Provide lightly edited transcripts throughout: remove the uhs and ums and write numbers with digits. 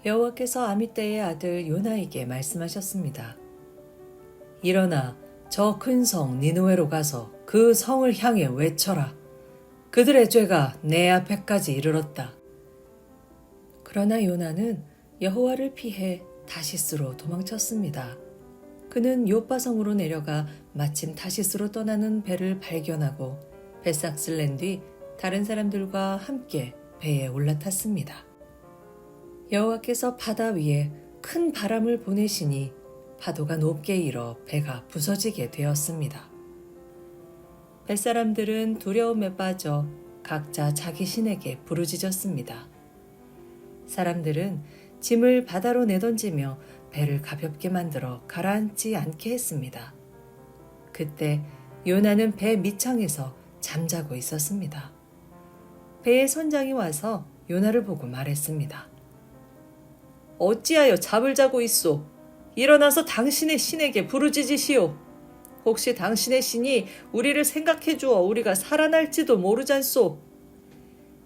여호와께서 아미떼의 아들 요나에게 말씀하셨습니다. 일어나 저 큰 성 니느웨로 가서 그 성을 향해 외쳐라. 그들의 죄가 내 앞에까지 이르렀다. 그러나 요나는 여호와를 피해 다시스로 도망쳤습니다. 그는 요빠성으로 내려가 마침 다시스로 떠나는 배를 발견하고 배삭스를 낸 뒤 다른 사람들과 함께 배에 올라탔습니다. 여호와께서 바다 위에 큰 바람을 보내시니 파도가 높게 일어 배가 부서지게 되었습니다. 뱃사람들은 두려움에 빠져 각자 자기 신에게 부르짖었습니다. 사람들은 짐을 바다로 내던지며 배를 가볍게 만들어 가라앉지 않게 했습니다. 그때 요나는 배 밑창에서 잠자고 있었습니다. 배의 선장이 와서 요나를 보고 말했습니다. 어찌하여 잠을 자고 있소? 일어나서 당신의 신에게 부르짖으시오. 혹시 당신의 신이 우리를 생각해 주어 우리가 살아날지도 모르잖소.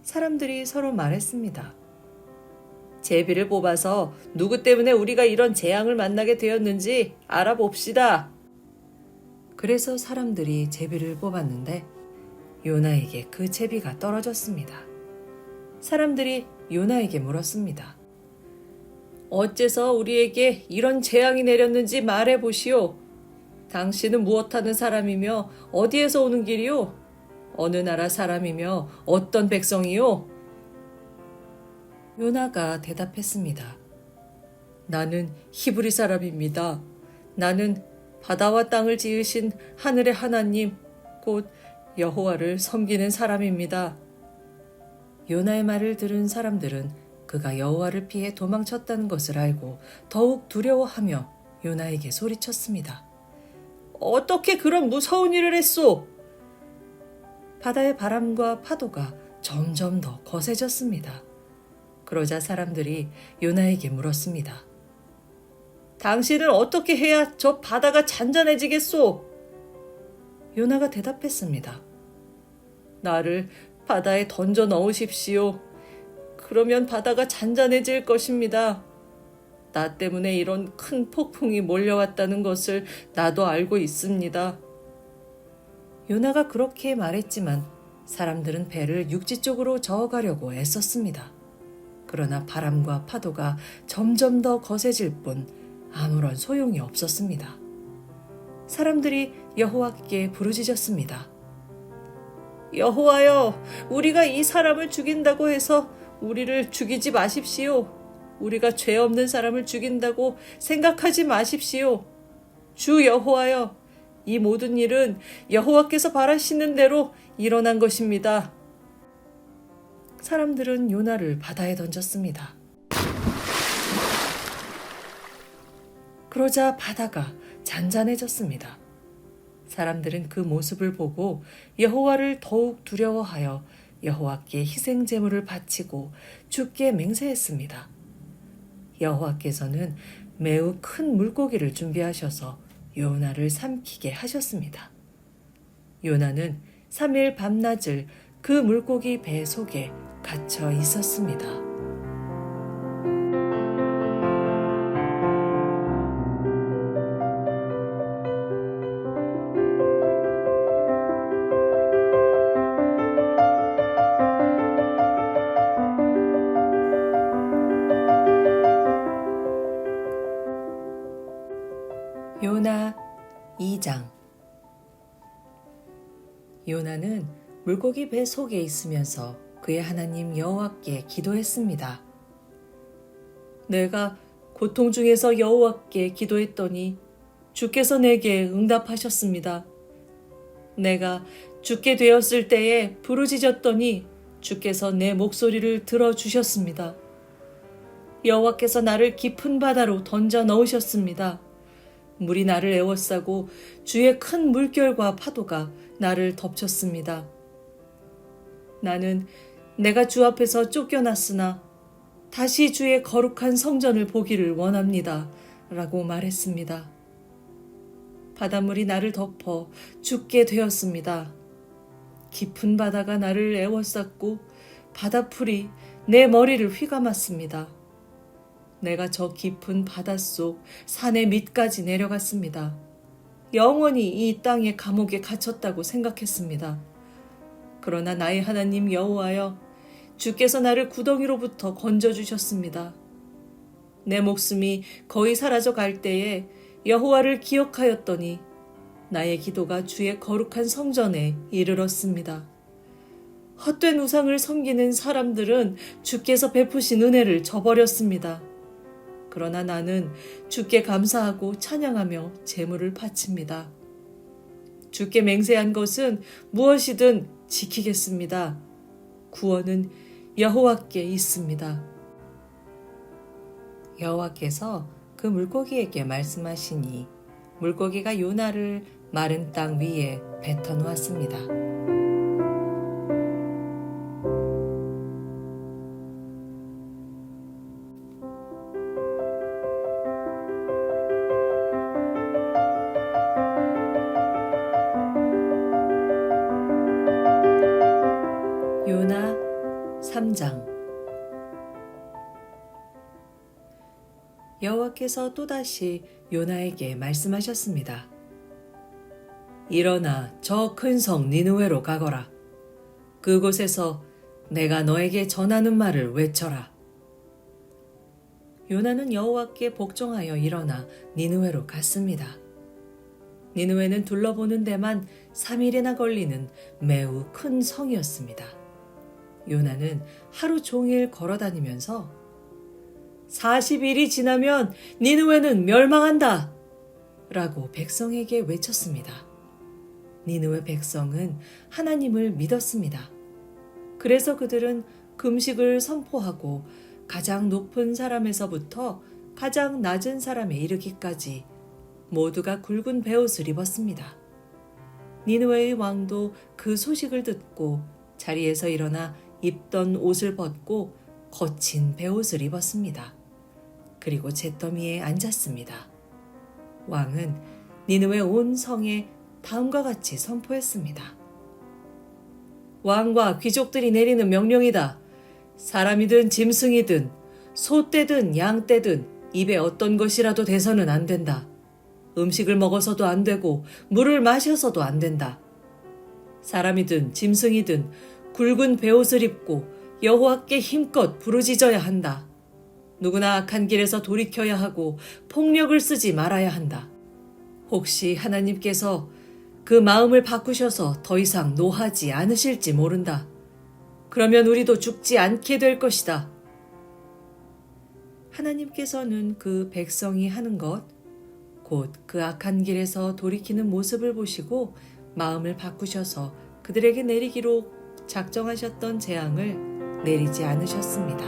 사람들이 서로 말했습니다. 제비를 뽑아서 누구 때문에 우리가 이런 재앙을 만나게 되었는지 알아봅시다. 그래서 사람들이 제비를 뽑았는데 요나에게 그 제비가 떨어졌습니다. 사람들이 요나에게 물었습니다. 어째서 우리에게 이런 재앙이 내렸는지 말해보시오. 당신은 무엇하는 사람이며 어디에서 오는 길이오? 어느 나라 사람이며 어떤 백성이오? 요나가 대답했습니다. 나는 히브리 사람입니다. 나는 바다와 땅을 지으신 하늘의 하나님, 곧 여호와를 섬기는 사람입니다. 요나의 말을 들은 사람들은 그가 여호와를 피해 도망쳤다는 것을 알고 더욱 두려워하며 요나에게 소리쳤습니다. 어떻게 그런 무서운 일을 했소? 바다의 바람과 파도가 점점 더 거세졌습니다. 그러자 사람들이 요나에게 물었습니다. 당신은 어떻게 해야 저 바다가 잔잔해지겠소? 요나가 대답했습니다. 나를 바다에 던져 넣으십시오. 그러면 바다가 잔잔해질 것입니다. 나 때문에 이런 큰 폭풍이 몰려왔다는 것을 나도 알고 있습니다. 요나가 그렇게 말했지만 사람들은 배를 육지 쪽으로 저어가려고 애썼습니다. 그러나 바람과 파도가 점점 더 거세질 뿐 아무런 소용이 없었습니다. 사람들이 여호와께 부르짖었습니다. 여호와여, 우리가 이 사람을 죽인다고 해서 우리를 죽이지 마십시오. 우리가 죄 없는 사람을 죽인다고 생각하지 마십시오. 주 여호와여, 이 모든 일은 여호와께서 바라시는 대로 일어난 것입니다. 사람들은 요나를 바다에 던졌습니다. 그러자 바다가 잔잔해졌습니다. 사람들은 그 모습을 보고 여호와를 더욱 두려워하여 여호와께 희생 제물을 바치고 주께 맹세했습니다. 여호와께서는 매우 큰 물고기를 준비하셔서 요나를 삼키게 하셨습니다. 요나는 3일 밤낮을 그 물고기 배 속에 갇혀 있었습니다. 요나 2장. 요나는 물고기 배 속에 있으면서 그의 하나님 여호와께 기도했습니다. 내가 고통 중에서 여호와께 기도했더니 주께서 내게 응답하셨습니다. 내가 죽게 되었을 때에 부르짖었더니 주께서 내 목소리를 들어주셨습니다. 여호와께서 나를 깊은 바다로 던져 넣으셨습니다. 물이 나를 에워싸고 주의 큰 물결과 파도가 나를 덮쳤습니다. 나는 내가 주 앞에서 쫓겨났으나 다시 주의 거룩한 성전을 보기를 원합니다. 라고 말했습니다. 바닷물이 나를 덮어 죽게 되었습니다. 깊은 바다가 나를 에워쌌고 바다풀이 내 머리를 휘감았습니다. 내가 저 깊은 바닷속 산의 밑까지 내려갔습니다. 영원히 이 땅의 감옥에 갇혔다고 생각했습니다. 그러나 나의 하나님 여호와여, 주께서 나를 구덩이로부터 건져주셨습니다. 내 목숨이 거의 사라져 갈 때에 여호와를 기억하였더니 나의 기도가 주의 거룩한 성전에 이르렀습니다. 헛된 우상을 섬기는 사람들은 주께서 베푸신 은혜를 저버렸습니다. 그러나 나는 주께 감사하고 찬양하며 제물을 바칩니다. 주께 맹세한 것은 무엇이든 지키겠습니다. 구원은 여호와께 있습니다. 여호와께서 그 물고기에게 말씀하시니 물고기가 요나를 마른 땅 위에 뱉어 놓았습니다. 요나 3장. 여호와께서 또다시 요나에게 말씀하셨습니다. 일어나 저 큰 성 니느웨로 가거라. 그곳에서 내가 너에게 전하는 말을 외쳐라. 요나는 여호와께 복종하여 일어나 니느웨로 갔습니다. 니느웨는 둘러보는 데만 3일이나 걸리는 매우 큰 성이었습니다. 요나는 하루 종일 걸어다니면서 40일이 지나면 니느웨는 멸망한다! 라고 백성에게 외쳤습니다. 니느웨 백성은 하나님을 믿었습니다. 그래서 그들은 금식을 선포하고 가장 높은 사람에서부터 가장 낮은 사람에 이르기까지 모두가 굵은 베옷을 입었습니다. 니느웨의 왕도 그 소식을 듣고 자리에서 일어나 입던 옷을 벗고 거친 베옷을 입었습니다. 그리고 잿더미에 앉았습니다. 왕은 니느웨 온 성에 다음과 같이 선포했습니다. 왕과 귀족들이 내리는 명령이다. 사람이든 짐승이든 소떼든 양떼든 입에 어떤 것이라도 대서는 안 된다. 음식을 먹어서도 안 되고 물을 마셔서도 안 된다. 사람이든 짐승이든 굵은 베옷을 입고 여호와께 힘껏 부르짖어야 한다. 누구나 악한 길에서 돌이켜야 하고 폭력을 쓰지 말아야 한다. 혹시 하나님께서 그 마음을 바꾸셔서 더 이상 노하지 않으실지 모른다. 그러면 우리도 죽지 않게 될 것이다. 하나님께서는 그 백성이 하는 것, 곧 그 악한 길에서 돌이키는 모습을 보시고 마음을 바꾸셔서 그들에게 내리기로 작정하셨던 재앙을 내리지 않으셨습니다.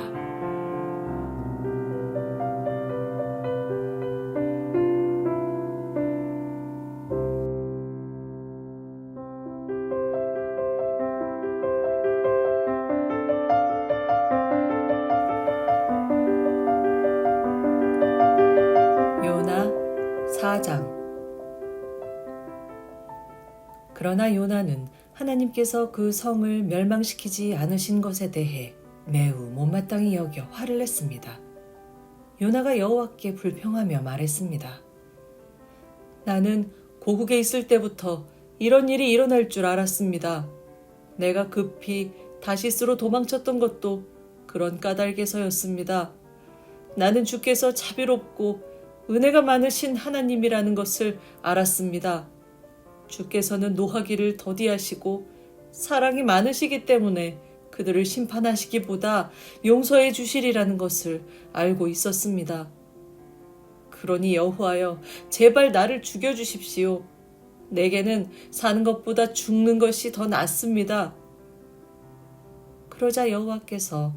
요나 4장. 그러나 요나는 하나님께서 그 성을 멸망시키지 않으신 것에 대해 매우 못마땅히 여겨 화를 냈습니다. 요나가 여호와께 불평하며 말했습니다. 나는 고국에 있을 때부터 이런 일이 일어날 줄 알았습니다. 내가 급히 다시스로 도망쳤던 것도 그런 까닭에서였습니다. 나는 주께서 자비롭고 은혜가 많으신 하나님이라는 것을 알았습니다. 주께서는 노하기를 더디하시고 사랑이 많으시기 때문에 그들을 심판하시기보다 용서해 주시리라는 것을 알고 있었습니다. 그러니 여호와여, 제발 나를 죽여주십시오. 내게는 사는 것보다 죽는 것이 더 낫습니다. 그러자 여호와께서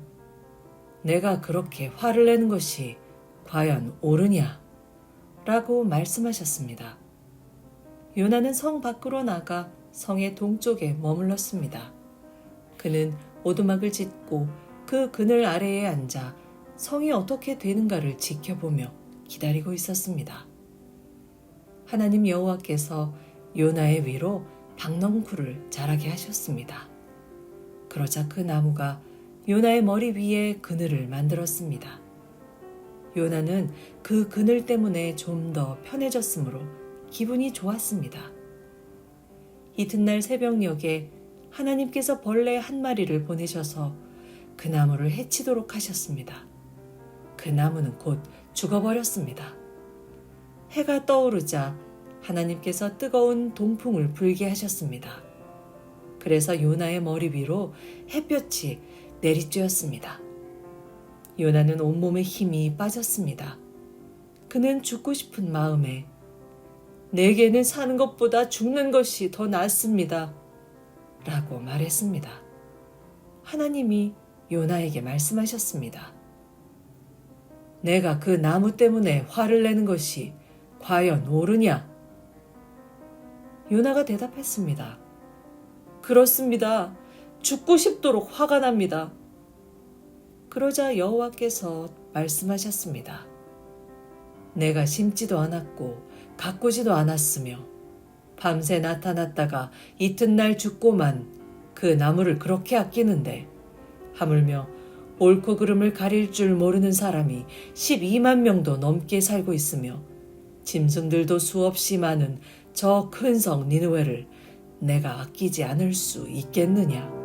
내가 그렇게 화를 내는 것이 과연 옳으냐? 라고 말씀하셨습니다. 요나는 성 밖으로 나가 성의 동쪽에 머물렀습니다. 그는 오두막을 짓고 그 그늘 아래에 앉아 성이 어떻게 되는가를 지켜보며 기다리고 있었습니다. 하나님 여호와께서 요나의 위로 박넝쿨을 자라게 하셨습니다. 그러자 그 나무가 요나의 머리 위에 그늘을 만들었습니다. 요나는 그 그늘 때문에 좀 더 편해졌으므로 기분이 좋았습니다. 이튿날 새벽녘에 하나님께서 벌레 한 마리를 보내셔서 그 나무를 해치도록 하셨습니다. 그 나무는 곧 죽어버렸습니다. 해가 떠오르자 하나님께서 뜨거운 동풍을 불게 하셨습니다. 그래서 요나의 머리 위로 햇볕이 내리쬐었습니다. 요나는 온몸에 힘이 빠졌습니다. 그는 죽고 싶은 마음에 내게는 사는 것보다 죽는 것이 더 낫습니다. 라고 말했습니다. 하나님이 요나에게 말씀하셨습니다. 내가 그 나무 때문에 화를 내는 것이 과연 옳으냐? 요나가 대답했습니다. 그렇습니다. 죽고 싶도록 화가 납니다. 그러자 여호와께서 말씀하셨습니다. 내가 심지도 않았고 가꾸지도 않았으며 밤새 나타났다가 이튿날 죽고만 그 나무를 그렇게 아끼는데 하물며 옳고 그름을 가릴 줄 모르는 사람이 12만 명도 넘게 살고 있으며 짐승들도 수없이 많은 저 큰 성 니느웨를 내가 아끼지 않을 수 있겠느냐?